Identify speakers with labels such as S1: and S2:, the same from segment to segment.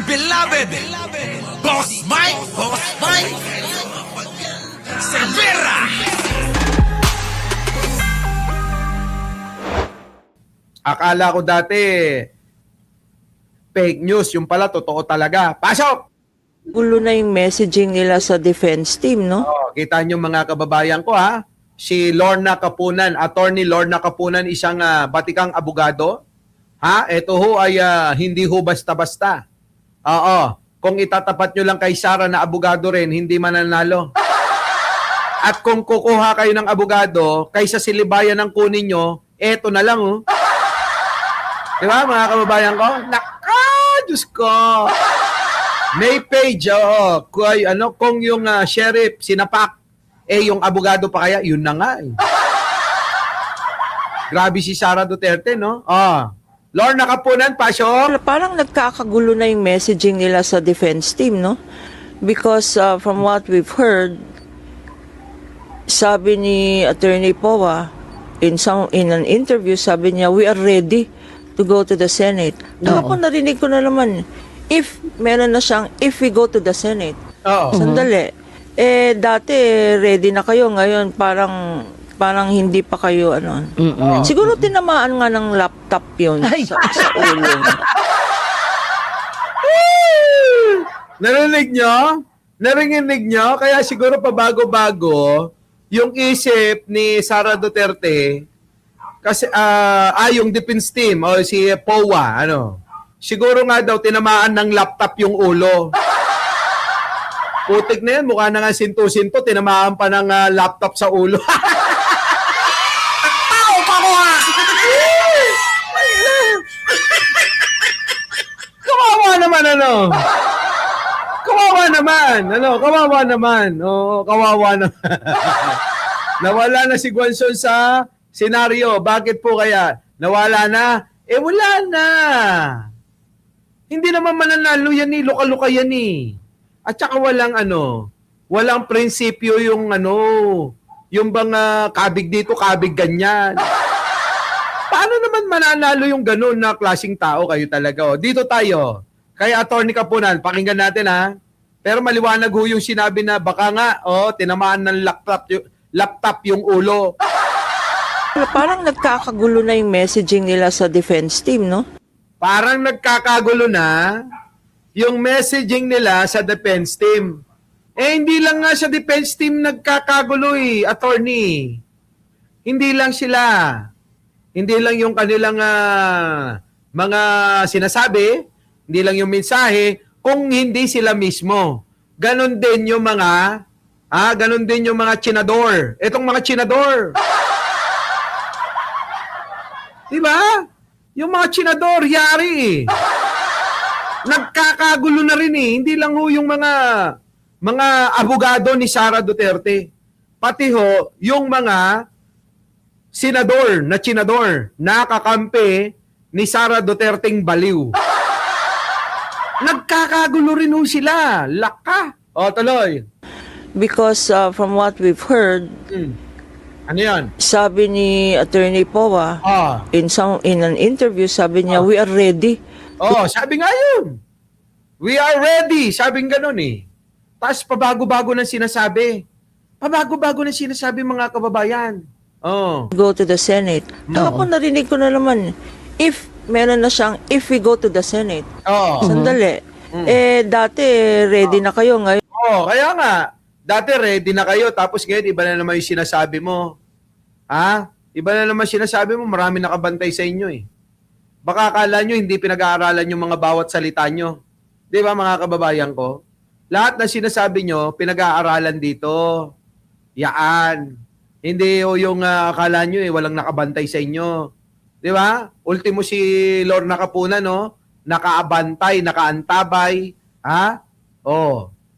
S1: beloved Boss Mike Cervera.
S2: Akala ko dati fake news, yung pala totoo talaga. Pasok!
S3: Gulo na yung messaging nila sa defense team, no?
S2: Oh, kita nyo mga kababayan ko ha. Si Lorna Kapunan, Attorney Lorna Kapunan, isang batikang abogado. Ha? Ito ho ay hindi ho basta-basta. Oo. Kung itatapat nyo lang kay Sara na abogado rin, hindi mananalo. At kung kukuha kayo ng abogado, kaysa silibayan ng kunin nyo, eto na lang oh. Di ba mga kababayan ko? Naka, Diyos ko! May page, kung yung sheriff sinapak, yung abogado pa kaya, yun na nga eh. Grabe si Sara Duterte, no? Lorna Kapunan, pasok!
S3: Parang nagkakagulo na yung messaging nila sa defense team, no? Because from what we've heard, sabi ni Attorney Powa, in an interview, sabi niya, we are ready to go to the Senate. Ako narinig ko na naman, meron na siyang, if we go to the Senate.
S2: Oo.
S3: Sandali. Dati, ready na kayo. Ngayon, parang hindi pa kayo, Siguro tinamaan nga ng laptop yun sa ulo.
S2: Narinig nyo? Narinig nyo? Kaya siguro pabago-bago yung isip ni Sara Duterte kasi yung defense team o si Powa, siguro nga daw tinamaan ng laptop yung ulo. Putik na yan, mukha na nga sinto-sinto, tinamaan pa ng laptop sa ulo. Tao pa ko ha! Kawawa naman Kawawa naman. Oo, kawawa naman. Nawala na si Guanzon sa senaryo. Bakit po kaya? Nawala na? Wala na. Hindi naman mananalo yan eh. Luka-luka yan eh. At saka walang prinsipyo yung yung bang kabig dito, kabig ganyan. Paano naman mananalo yung ganun na klaseng tao kayo talaga? Dito tayo. Kay Attorney Kapunan, pakinggan natin ha. Pero maliwanag ho yung sinabi na baka nga, tinamaan ng laptop yung ulo.
S3: Parang nagkakagulo na yung messaging nila sa defense team, no?
S2: Parang nagkakagulo na yung messaging nila sa defense team. Hindi lang nga sa defense team nagkakagulo attorney. Hindi lang sila. Hindi lang yung kanilang mga sinasabi, hindi lang yung mensahe, kung hindi sila mismo. Ganon din yung mga tsinador. Itong mga tsinador. Diba? Yung mga tsinador, yari Nagkakagulo na rin Hindi lang ho yung mga abogado ni Sara Duterte. Pati ho, yung mga senador na tsinador, nakakampi ni Sara Duterteng baliw. Nagkakagulo rin ho sila. Laka. Tuloy.
S3: Because from what we've heard,
S2: Ano yan?
S3: sabi ni Attorney Powa, in an interview, sabi niya, we are ready.
S2: Sabi nga yun. We are ready. Sabing ganun Tapos pabago-bago ng sinasabi. Mga kababayan.
S3: Go to the Senate. Ako narinig ko na naman, meron na siyang, if we go to the Senate. Sandali. Dati, ready na kayo. Ngayon,
S2: Kaya nga. Dati ready na kayo, tapos ngayon iba na naman yung sinasabi mo. Iba na naman sinasabi mo, marami nakabantay sa inyo Baka akala nyo hindi pinag-aaralan yung mga bawat salita nyo. Di ba mga kababayan ko? Lahat na sinasabi nyo, pinag-aaralan dito. Yaan. Hindi yung akala nyo walang nakabantay sa inyo. Di ba? Ultimo si Lorna Kapunan, nakaabantay, nakaantabay,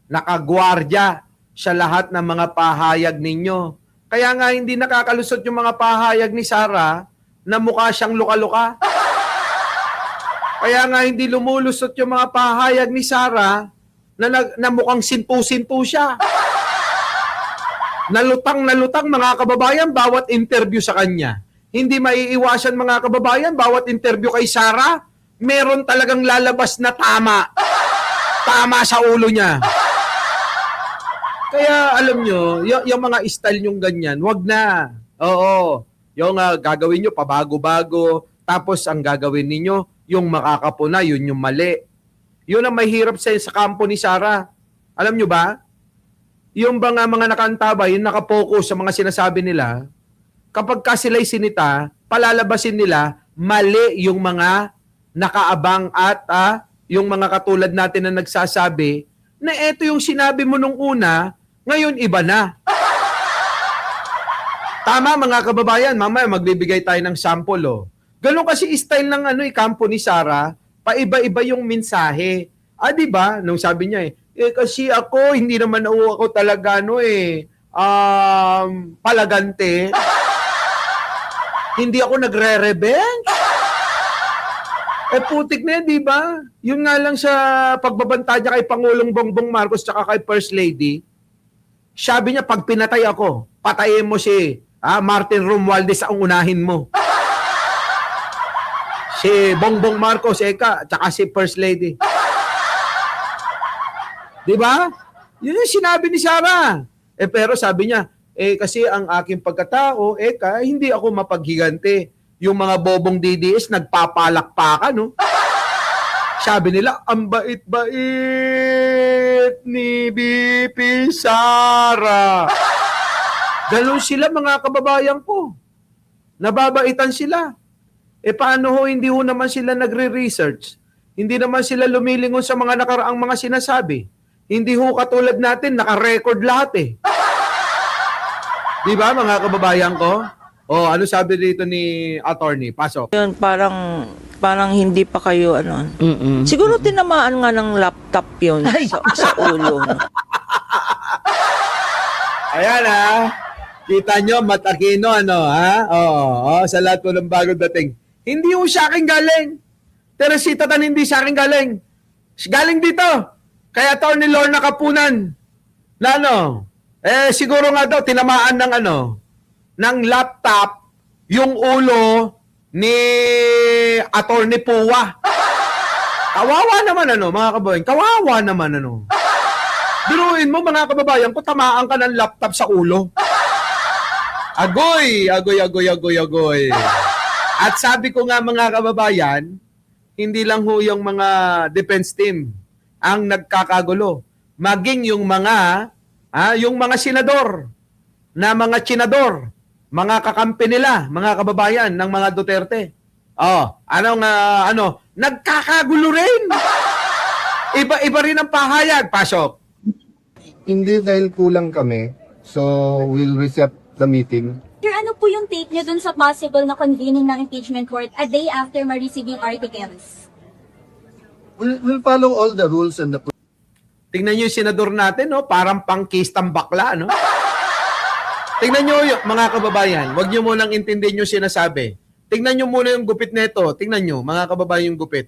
S2: nakagwardya sa lahat ng mga pahayag ninyo. Kaya nga hindi nakakalusot yung mga pahayag ni Sara na mukha siyang luka-luka. Kaya nga hindi lumulusot yung mga pahayag ni Sara na mukhang sintu-sintu siya. Nalutang mga kababayan bawat interview sa kanya. Hindi maiiwasan mga kababayan bawat interview kay Sara, meron talagang lalabas na tama. Tama sa ulo niya. Kaya alam nyo, yung mga style nyong ganyan, wag na. Oo. Yung gagawin nyo pabago-bago, tapos ang gagawin ninyo, yung makakapuna, yun yung mali. Yun ang mahirap sa kampo ni Sara. Alam nyo ba? Yung mga nakantabay, yung nakapokus sa mga sinasabi nila, kapag ka sila'y sinita, palalabasin nila, mali yung mga nakaabang at yung mga katulad natin na nagsasabi na eto yung sinabi mo nung una, ngayon iba na. Tama mga kababayan, mamaya magbibigay tayo ng sample. Oh. Ganun kasi style ng kampo ni Sara, paiba-iba yung mensahe. Di ba? Nung sabi niya kasi ako, hindi naman ako talaga palagante. Hindi ako nagre-revenge. Putik na yan, di ba? Yun nga lang sa pagbabanta niya kay Pangulong Bongbong Marcos tsaka kay First Lady, sabi niya, pag pinatay ako, patayin mo si Martin Romualdez ang unahin mo. Si Bongbong Marcos, tsaka si First Lady. Di ba? Yun yung sinabi ni Sara. Pero sabi niya, kasi ang aking pagkatao, hindi ako mapaghigante. Yung mga bobong DDS, nagpapalakpakan, no? Sabi nila, ang bait-bait ni BP Sara. Ganun sila, mga kababayan ko. Nababaitan sila. Paano hindi naman sila nagre-research? Hindi naman sila lumilingon sa mga nakaraang mga sinasabi. Hindi katulad natin, naka-record lahat Di ba, mga kababayan ko? Ano sabi dito ni attorney? Pasok.
S3: Yun, parang hindi pa kayo Siguro tinamaan nga ng laptop yun sa ulo. No?
S2: Ayan Kita nyo, matakino sa lahat po ng bagong dating. Hindi sa akin galing. Teresita Tan, hindi sa akin galing. Galing dito. Kaya Attorney Lorna Kapunan. Na siguro nga daw tinamaan ng laptop yung ulo ni Attorney Puwa. Kawawa naman mga kababayan. Kawawa naman Biruin mo mga kababayan ko, tamaan ka ng laptop sa ulo. Agoy. At sabi ko nga mga kababayan, hindi lang yung mga defense team ang nagkakagulo. Maging yung mga senador na mga tsinador, mga kakampi nila, mga kababayan ng mga Duterte. Nagkakagulo rin. Iba rin ang pahayag. Pasok.
S4: Hindi dahil kulang kami, so we'll reset the meeting.
S5: Sir, ano po yung take niyo dun sa possible na convening ng impeachment court a day after ma-receive yung articles?
S4: We'll follow all the rules and the...
S2: Tingnan nyo yung senador natin, parang pang-kistang bakla, Tingnan nyo, mga kababayan, huwag nyo munang intindihin yung sinasabi. Tingnan nyo muna yung gupit nito. Tingnan nyo, mga kababayan, yung gupit,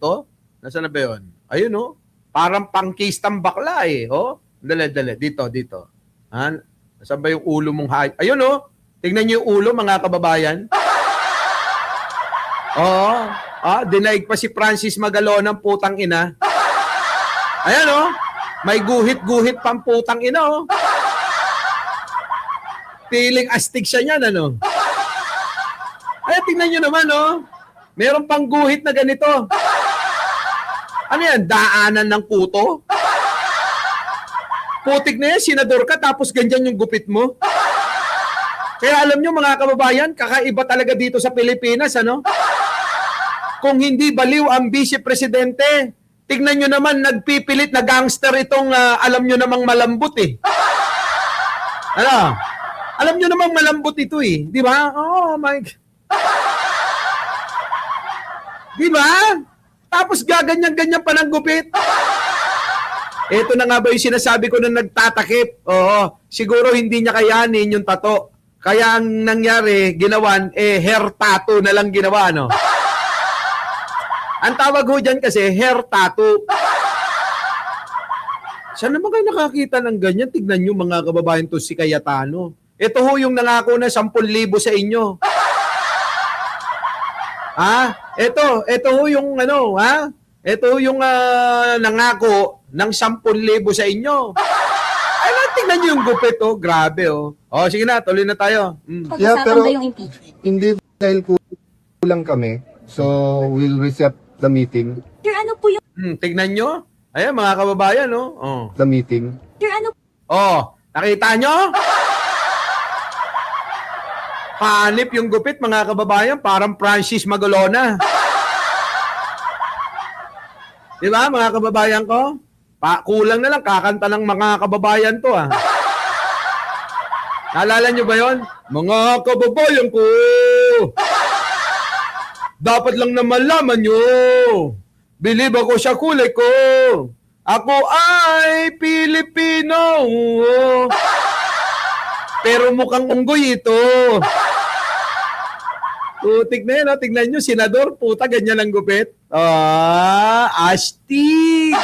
S2: Nasaan na ba yun? Ayun, parang pang-kistang bakla, Dali. Dito. Nasaan ba yung ulo mong Ayun, tingnan nyo yung ulo, mga kababayan. Dinaig pa si Francis Magalona, putang ina. Ayan, may guhit-guhit pang putang ina, Feeling astig siya niyan, Ay, tingnan nyo naman, meron pang guhit na ganito. Ano yan? Daanan ng kuto? Putik na yan, senador ka, tapos ganyan yung gupit mo. Kaya alam nyo, mga kababayan, kakaiba talaga dito sa Pilipinas, Kung hindi baliw ang vice-presidente, tignan nyo naman, nagpipilit na gangster itong alam nyo namang malambot, Alam nyo namang malambot ito, Di ba? Oh, my... Di ba? Tapos gaganyan-ganyan pa ng gupit. Ito na nga ba yung sinasabi ko na nagtatakip? Oo, siguro hindi niya kayanin yung tato. Kaya ang nangyari, ginawan, hair tattoo na lang ginawa, Ang tawag ho dyan kasi, hair tattoo. Saan naman kayo nakakita ng ganyan? Tignan nyo mga kababayan to si Cayetano. Ito ho yung nangako na 10,000 sa inyo. Ito ho yung Ito yung nangako ng 10,000 sa inyo. Ay, tingnan nyo yung gupit, oh. Grabe, oh. Oh, sige na, tuloy na tayo.
S4: Yeah,
S5: Pag-usapan
S4: pero-
S5: ba yung impeachment?
S4: Hindi dahil kulang kami, so we'll reset the meeting.
S5: Sir, ano po yung...
S2: Tignan nyo. Ayan, mga kababayan, oh. Oh.
S4: The meeting.
S5: Sir, ano
S2: Oh, nakita nyo? Hanip yung gupit, mga kababayan, parang Francis Magolona. Di ba, mga kababayan ko? Kulang na lang, kakanta ng mga kababayan to, ah. Naalala nyo ba yon? Mga kababayan ko, dapat lang na malaman nyo, bilib ako sa kulay ko. Ako ay Pilipino. Pero mukhang unggoy ito. Tignan nyo, tignan nyo, senador, puta, ganyan ang gupit. Astig!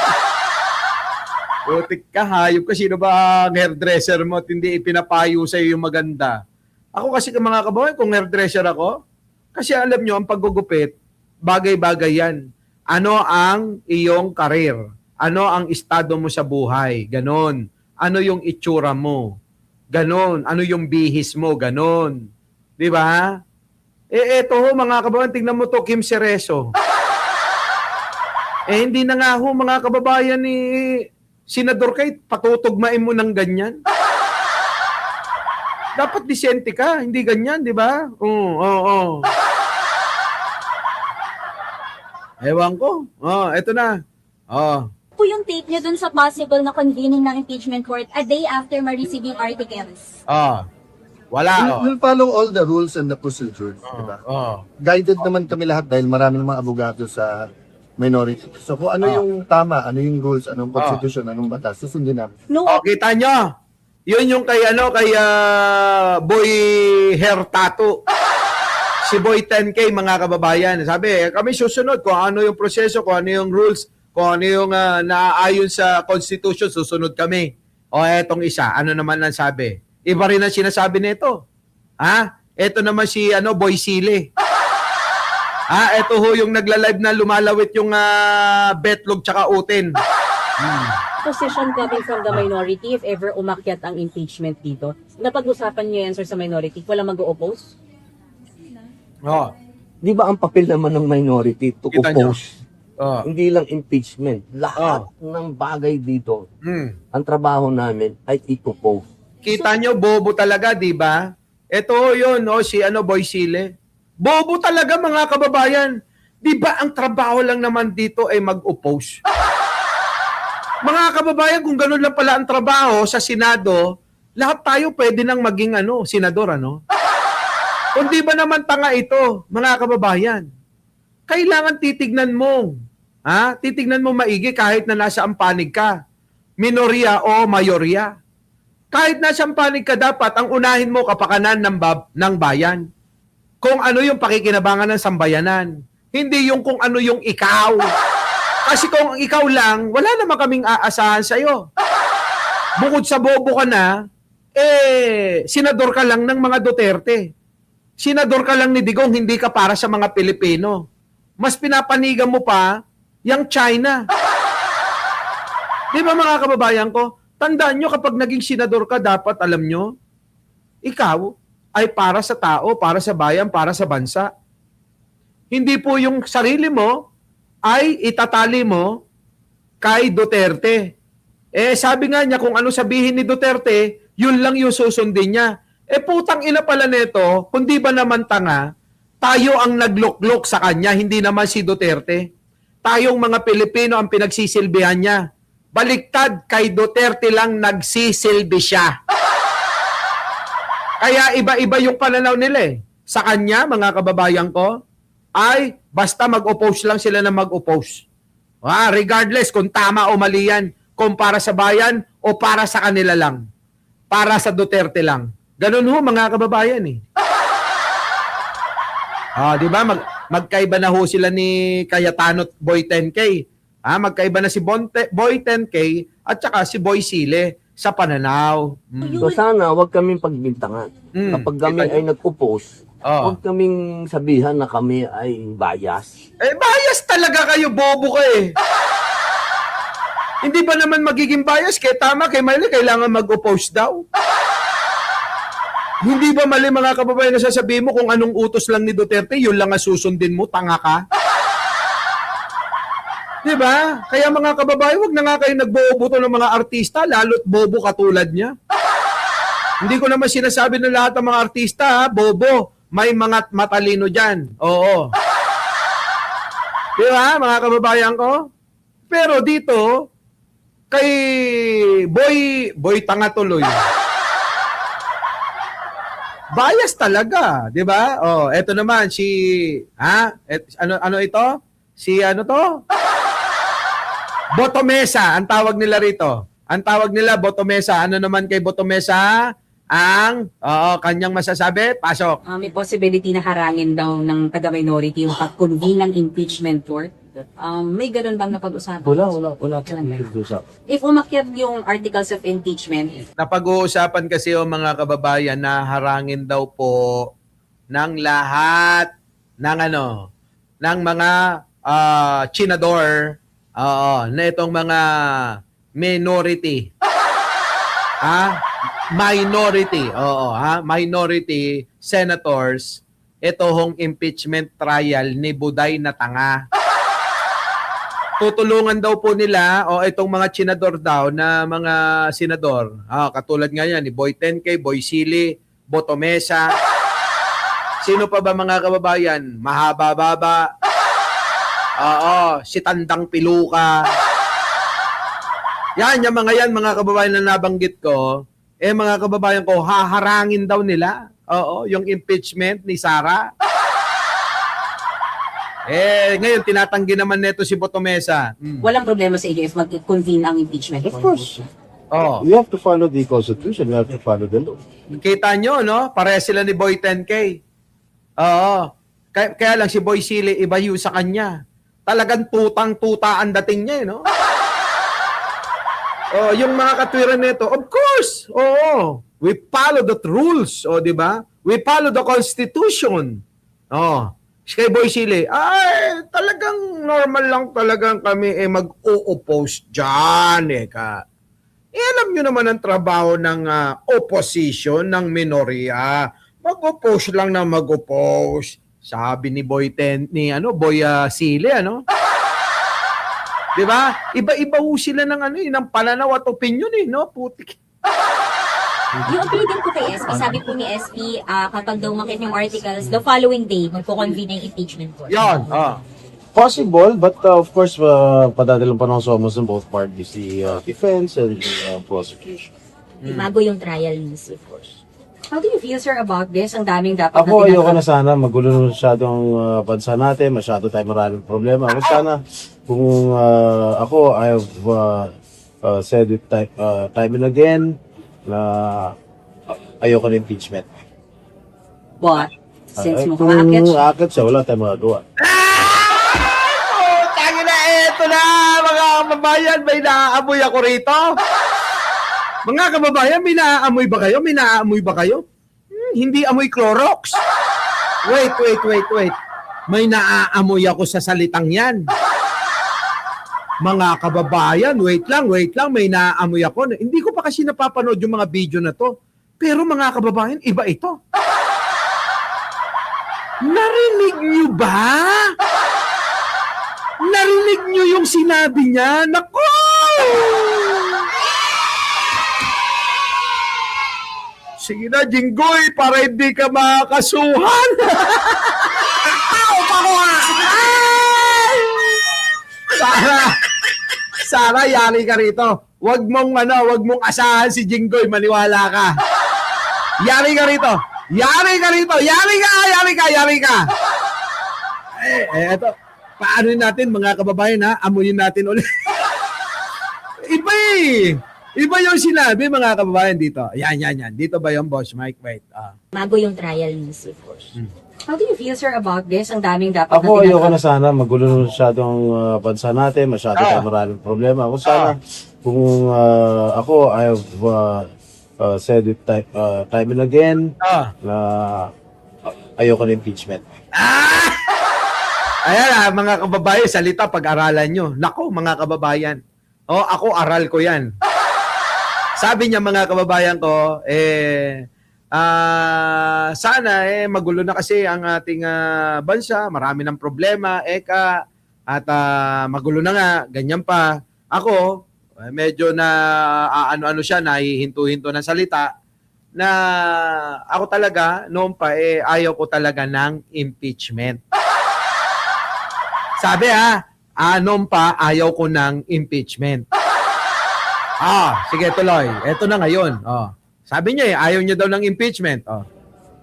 S2: Putik ka, hayop ka, sino ba ang hairdresser mo at hindi ipinapayo sa'yo yung maganda? Ako kasi mga kababayan, kung hairdresser ako, kasi alam nyo, ang paggugupit, bagay-bagay yan. Ano ang iyong karir? Ano ang estado mo sa buhay? Ganon. Ano yung itsura mo? Ganon. Ano yung bihis mo? Ganon. Di ba? Eto ho, mga kababayan, tingnan mo to, Kim Cerezo. Hindi na nga ho, mga kababayan, ni Senador Kate, patutugmain mo ng ganyan. Dapat disente ka, hindi ganyan, di ba? Oo. Ewan ko. Eto na.
S5: po yung take niyo dun sa possible na convening ng impeachment court a day after ma-receive yung articles?
S2: Wala.
S4: We'll follow all the rules and the procedures. Diba? Guided naman kami lahat dahil maraming mga abogado sa minority. So kung ano yung tama, ano yung rules, anong constitution, anong batas, susundin namin.
S5: No,
S2: Kita nyo. Yun yung kay Boy Hair Tattoo. Si Boy 10K, mga kababayan. Sabi, kami susunod kung ano yung proseso, kung ano yung rules, kung ano yung naaayon sa constitution, susunod kami. Etong isa, ano naman ang sabi? Iba rin ang sinasabi nito. Ito naman si Boy Sile. Ito ho yung nagla-live na lumalawit yung betlog tsaka utin.
S6: Position coming from the minority if ever umakyat ang impeachment dito. Napag-usapan niyo yan, sir, sa minority? Walang mag-o-oppose?
S7: Di ba ang papel naman ng minority to
S2: Kita nyo.
S7: oppose? Hindi lang impeachment. Lahat ng bagay dito, ang trabaho namin ay i-oppose.
S2: Kita nyo, bobo talaga, di ba? Ito yun, si Boy Sile. Bobo talaga, mga kababayan. Di ba ang trabaho lang naman dito ay mag-oppose? Mga kababayan, kung gano'n lang pala ang trabaho sa Senado, lahat tayo pwede nang maging senador, Kung di ba naman tanga ito, mga kababayan, kailangan titignan mo. Titignan mo maigi kahit na nasa panig ka. Minorya o mayorya. Kahit nasa panig ka, dapat ang unahin mo kapakanan ng bayan. Kung ano yung pakikinabangan ng sambayanan. Hindi yung kung ano yung ikaw. Kasi kung ikaw lang, wala naman kaming aasahan sa'yo. Bukod sa bobo ka na, senador ka lang ng mga Duterte. Senador ka lang ni Digong, hindi ka para sa mga Pilipino. Mas pinapanigan mo pa yung China. Di ba, mga kababayan ko? Tandaan nyo, kapag naging senador ka, dapat alam nyo, ikaw ay para sa tao, para sa bayan, para sa bansa. Hindi po yung sarili mo ay itatali mo kay Duterte. Sabi nga niya, kung ano sabihin ni Duterte, yun lang yung susundin niya. Putang ina pala nito, kung di ba naman tanga, tayo ang nagluklok sa kanya, hindi naman si Duterte. Tayong mga Pilipino ang pinagsisilbihan niya. Baliktad, kay Duterte lang nagsisilbi siya. Kaya iba-iba yung pananaw nila Sa kanya, mga kababayan ko, ay basta mag-oppose lang sila na mag-oppose. Regardless kung tama o mali yan, kung para sa bayan o para sa kanila lang. Para sa Duterte lang. Ganun ho, mga kababayan di ba? Magkaiba na ho sila ni Cayetano at Boy 10K. Magkaiba na si Boy 10K at saka si Boy Sile sa pananaw.
S7: So sana wag kaming pagbintangan. Kapag kami ay nag-oppose,
S2: Oh.
S7: Huwag kaming sabihan na kami ay bias.
S2: Eh, bias talaga kayo, bobo ka eh. Hindi ba naman magiging bias? Kaya tama, kay Miley, kailangan mag-oppose daw. Hindi ba mali mga kababayan na sasabihin mo kung anong utos lang ni Duterte, yun lang ang susundin mo, tanga ka? Di ba? Kaya mga kababayan, wag na nga kayo nagboboto ng mga artista, lalo't bobo katulad niya. Hindi ko naman sinasabi ng lahat ng mga artista, ha, bobo. May mga matalino dyan. Oo. Di ba, mga kababayan ko? Pero dito, kay Boy Tanga tuloy. Bias talaga, 'di ba? Oh, eto naman si ano ito? Si ano to? Botomesa, ang tawag nila rito. Ang tawag nila Botomesa. Ano naman kay Botomesa? Ang kanyang masasabi, pasok.
S6: May possibility na harangin daw ng taga-minority yung pag-convene ng impeachment court. May ganun bang napag-usapan?
S7: Wala.
S6: If umakyat yung articles of impeachment,
S2: Napag-uusapan kasi yung mga kababayan na harangin daw po ng lahat ng ng mga chinador, na itong mga minority. Minority senators, ito hong impeachment trial ni Buday na tanga. Tutulungan daw po nila itong mga senador daw na mga senador. Katulad nga yan ni Boy Tenke, Boy Sili, Botomesa. Sino pa ba mga kababayan? Mahaba-baba. Si Tandang Piluka. Yan, yung mga kababayan na nabanggit ko, mga kababayan ko, haharangin daw nila. Yung impeachment ni Sara. Ngayon, tinatanggi naman neto si Botomesa.
S6: walang problema sa inyo if mag-convene ang impeachment
S8: Of
S6: court.
S8: course.
S2: Oh.
S8: We have to follow the Constitution. We have to follow the law.
S2: Kita nyo, no? Pareha sila ni Boy 10K. Oo. Kaya lang si Boy Sili, iba yung sa kanya. Talagang tutang-tuta ang dating niya, no? Yung mga katwiran nito, of course, we follow the rules, di ba? We follow the Constitution. Kay Boy Sili, talagang normal lang talagang kami mag-o-oppose dyan, alam nyo naman ang trabaho ng opposition, ng minorya. Mag-oppose lang na mag-oppose. Sabi ni Boy Sili, Di ba? Iba-iba ho sila ng pananaw at opinion, no? Putik.
S5: Yung appeal din po kay SP, sabi po ni SP, kapag daw makit yung articles, the following day, magpo-convene yung impeachment court.
S2: Yan.
S8: Possible, but of course, padadalang panahon sa almost on both parties, the defense and the prosecution.
S5: Bago yung trial niya, of course.
S6: How do you feel, sir, about this? Ang daming dapat
S8: Ako,
S6: na
S8: ayoko na sana, magulo na masyadong bansa natin, masyado tayo maraming problema. Ako sana, kung ako, I have said it time and again, na ayoko na impeachment.
S6: But, since mo
S8: Kung
S6: umakyat siya,
S8: akit siya, wala tayong magagawa.
S2: Tangina, eto na, mga kababayan, may naaamoy ako rito. Mga kababayan, may naaamoy ba kayo? May naaamoy ba kayo? Hindi amoy Clorox. Wait. May naaamoy ako sa salitang yan. Mga kababayan, wait lang, may naaamoy ako. Hindi ko pa kasi napapanood yung mga video na to. Pero mga kababayan, iba ito. Narinig niyo ba? Narinig niyo yung sinabi niya? Naku! Sige na, Jinggoy, para hindi ka makakasuhan. Sara, yari ka rito. Wag mong asahan si Jinggoy, maniwala ka. Yari ka rito. Yari ka. Eto. Paano natin, mga kababayan, amuyin natin ulit. Iba yung sinabi, mga kababayan, dito. Yan. Dito ba yung boss, Mike? Wait.
S5: Bago yung trial niya, of course.
S6: how do you feel, sir, about this? Ang daming dapat
S8: Ako, ayoko na sana, magulo na masyadong bansa natin, masyado tayo maraming problema. Ako sana, kung ako, I have said it time and again, na ayoko ng impeachment.
S2: Ayan mga kababayan, salita pag-aralan nyo. Nako mga kababayan. Ako aral ko yan. Sabi niya mga kababayan ko, sana magulo na kasi ang ating bansa. Marami ng problema, at magulo na nga, ganyan pa. Ako, medyo na ano siya, nahihinto-hinto ng salita na ako talaga, noon pa, ayaw ko talaga ng impeachment. Sabi noon pa, ayaw ko ng impeachment. Sige, tuloy. Eto na ngayon. Sabi niya ayaw niya daw ng impeachment.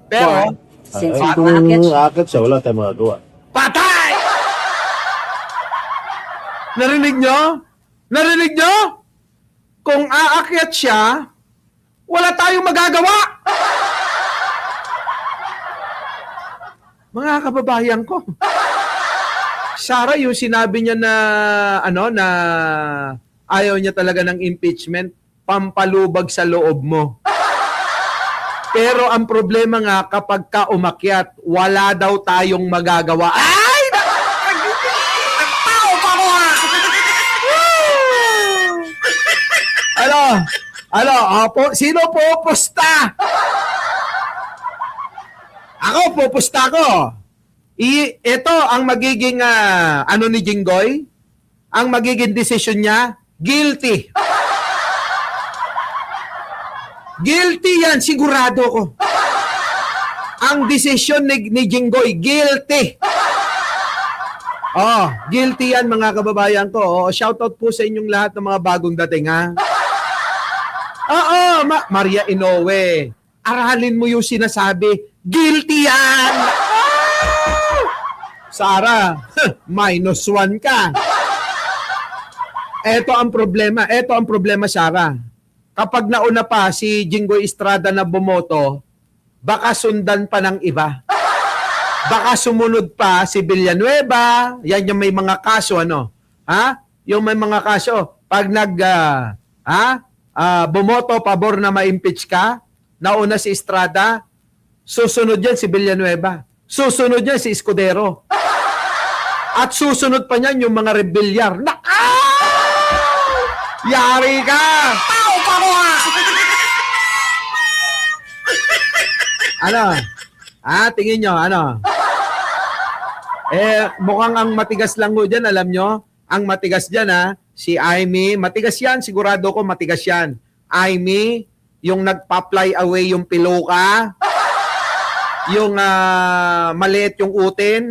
S2: Pero,
S6: Since
S8: Kung aakyat siya, wala tayong magagawa.
S2: patay! Narinig nyo? Narinig nyo? Kung aakyat siya, wala tayong magagawa! Mga kababayan ko, Sara, yung sinabi niya na na ayaw niya talaga ng impeachment, pampalubag sa loob mo. Pero ang problema nga, kapag ka umakyat, wala daw tayong magagawa. Ay! Tao pa ko sino pupusta? Ako, pupusta ko. Ito ang magiging ni Jinggoy, ang magiging decision niya, guilty. Guilty yan, sigurado ko. Ang decision ni Jinggoy, guilty. Guilty yan mga kababayan ko. Shoutout po sa inyong lahat ng mga bagong dating Maria Inoue, aralin mo yung sinasabi, guilty yan. Sara, -1 ka. Ito ang problema, Sara. Kapag nauna pa si Jinggoy Estrada na bumoto, baka sundan pa ng iba. Baka sumunod pa si Villanueva, yan yung may mga kaso, Yung may mga kaso. Pag bumoto pabor na ma-impeach ka, nauna si Estrada, susunod yan si Villanueva. Susunod yan si Escudero. At susunod pa niyan yung mga rebelyar. Yari ka! Tao pa ko tingin nyo, mukhang ang matigas lang mo dyan, alam nyo? Ang matigas dyan, si Aimee, matigas yan, sigurado ko matigas yan. Aimee, yung nagpa-fly away yung piloka, yung maliit yung utin,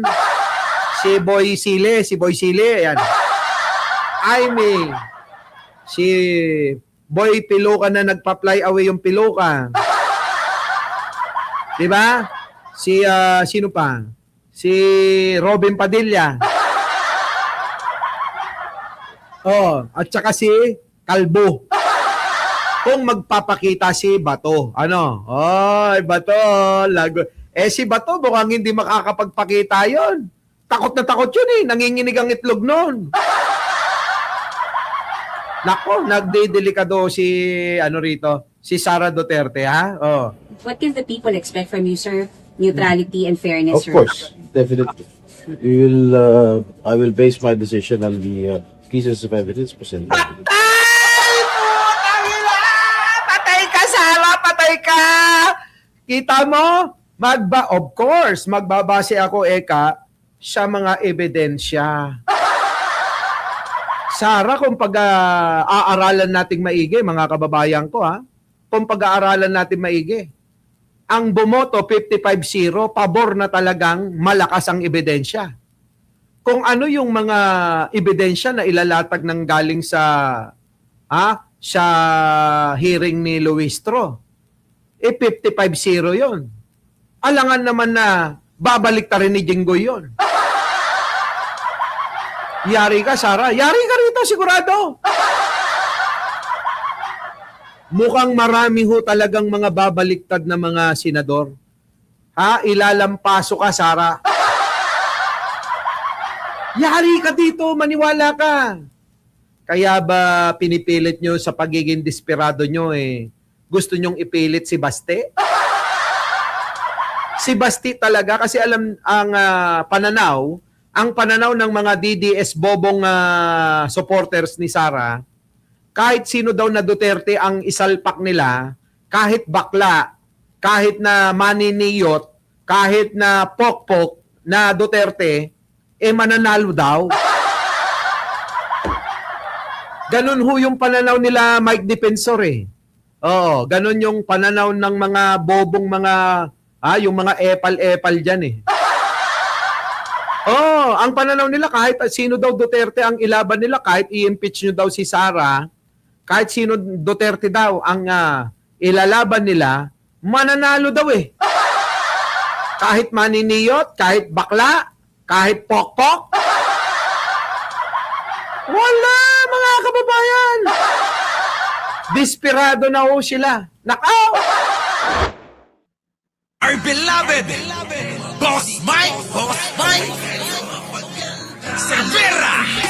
S2: si Boy Sile, ayan. Aimee, si Boy Piloka na nagpa-fly away yung piloka. Diba? Sino pa? Si Robin Padilla. At saka si Kalbo. Kung magpapakita si Bato. Bato. Si Bato, mukhang hindi makakapagpakita yon. Takot na takot yun nanginginig ang itlog nun. Nako, nagdedelikado si si Sara Duterte,
S5: What can the people expect from you, sir? Neutrality and fairness,
S8: Of
S5: sir.
S8: course, definitely. I will base my decision on the pieces of evidence presented.
S2: Patay ka, Sara! Patay ka! Kita mo? Of course, magbabase ako, sa mga ebidensya. Sara, kung pag-aaralan nating maigi, mga kababayan ko, kung pag-aaralan natin maigi, ang bumoto 55-0, pabor na talagang malakas ang ebidensya. Kung ano yung mga ebidensya na ilalatag ng galing sa hearing ni Luistro, 55-0 yon. Alangan naman na babalik ta rin ni Jinggoy yon. Yari ka, Sara. Yari ka rito, sigurado. Mukhang marami ho talagang mga babaliktad na mga senador. Ilalampaso ka, Sara. Yari ka dito, maniwala ka. Kaya ba pinipilit nyo sa pagiging desperado nyo gusto nyong ipilit si Baste? si Basti talaga kasi alam ang pananaw ng mga DDS bobong supporters ni Sara, kahit sino daw na Duterte ang isalpak nila, kahit bakla, kahit na maniniyot, kahit na pokpok na Duterte, mananalo daw. Ganun ho yung pananaw nila Mike Defensor eh. Oo, ganun yung pananaw ng mga bobong mga, yung mga epal-epal dyan eh. Oh, ang pananaw nila kahit sino daw Duterte ang ilaban nila, kahit i-impeach nyo daw si Sara, kahit sino Duterte daw ang ilalaban nila, mananalo daw eh. Kahit maniniyot, kahit bakla, kahit pokpok. Wala, mga kababayan. Desperado na ho sila. Nakaw!
S1: Our beloved Boss Mike Cervera.